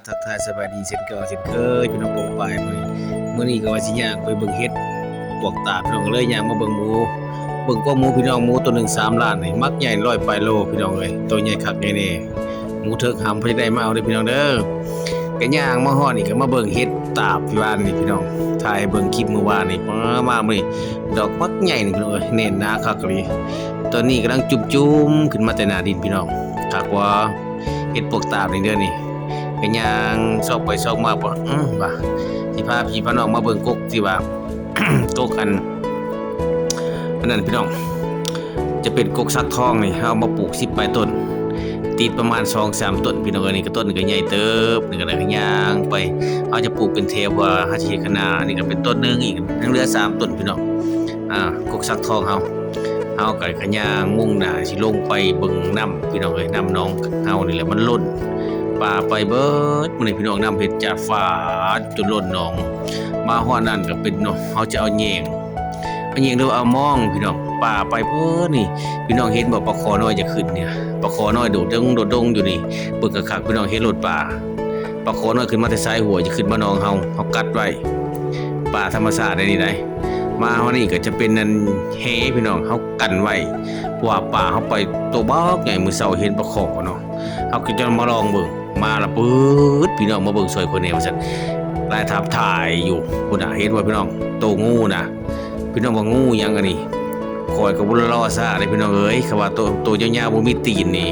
ทักทายสบายดีเช่นเก่าเช่นเคยพี่น้องปกปายมื้อนี้ก็ว่าสิย่างไปเบิ่งเฮ็ดปวกตาดพี่น้องเลยย่างมาเบิ่งหมูเบิ่งกว่าหมูพี่น้องหมูตัวหนึง3ล้านนี่มักใหญ่100ปลายโลพี่น้องเอ้ยตัวใหญ่คักใหญ่แน่หมูเถิกหำเพิ่นได้มาเอาเด้อพี่น้องเด้อก็ย่างมาฮอดนี่ก็มาเบิ่งเฮ็ดตาบพี่วานนี่พี่น้องถ่ายเบิ่งคลิปเมื่อวานนี่มามื้อนี้ดอกมักใหญ่นี่พี่น้องเอ้ยแน่นหนาคักอีหลีตอนนี้กำลังจุ่มๆขึ้นมาแต่หน้าดินพี่น้องคักว่าเฮ็ดปวกตาบนี่เด้อนี่ ก็ย่างซอกไปซอกมาบ่ว่าสิพาพี่พาน้องมาเบิ่งกกที่ว่า กกอันนั้นพี่น้องจะเป็นกกสักทองนี่เอามาปลูก10ปลายต้นติดประมาณ 2-3 ต้นพี่น้องอันนี้ก็ต้นก็ใหญ่เติบนี่ก็ได้ก็ย่างไปเอาจะปลูกเป็นแถวว่าเฮาสิเฮ็ดคณะนี่ก็เป็นต้นนึงอีกยังเหลือ3ต้นพี่น้องกกสักทองเฮาก็ขย่างมุ่งหน้าสิลงไปเบิ่งน้ำพี่น้องเอ้ยน้ำหนองเฮานี่แหละมันล้นป่าไปเบิดมื้อนี้พี่น้องนำเฮ็ดจากฟ้าจนล้นหนองมาฮอดนั่นก็เป็นเนาะเฮาจะเอาแยงหรือเอามองพี่น้องป่าไปเบิดนี่พี่น้องเห็นบ่ปลาคอน้อยจะขึ้นเนี่ยปลาคอน้อยโดดดงอยู่นี่เบิ่งคักๆพี่น้องเห็นรถป่าปลาคอน้อยขึ้นมาแต่ซ้ายหัวจะขึ้นมาหนองเฮากัดไว้ป่าธรรมชาติได้นี่ได้มาเฮานี่ก็จะเป็นนั่นเฮพี่น้องเฮากันไว้เพราะว่าป่าเฮาไปตัวบักใหญ่มื้อเช้าเห็นปลาคอเนาะเฮาก็จะมาลองเบิ่งมาละปื๊ดพี่น้องมาเบิ่งซอยคนแนวซั่นลายทับถ่ายอยู่พุ่นน่ะเห็นบ่พี่น้องโตงูน่ะพี่น้องว่างูหยังอันนี้คอยก็บ่รอซ่าเด้พี่น้องเอ้ยเขาว่าโตยาวๆบ่มีตีนนี่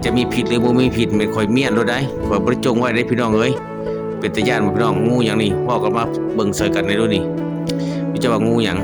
จะมีพิษหรือบ่มีพิษแม่นค่อยเมียนโลดได้ข่อยบ่ได้จงไว้เด้พี่น้องเอ้ยเป็นตาย้านบ่พี่น้องงูหยังนี่เว้ากันมาเบิ่งซอยกันได้ดูนี่พี่จะว่างูหยัง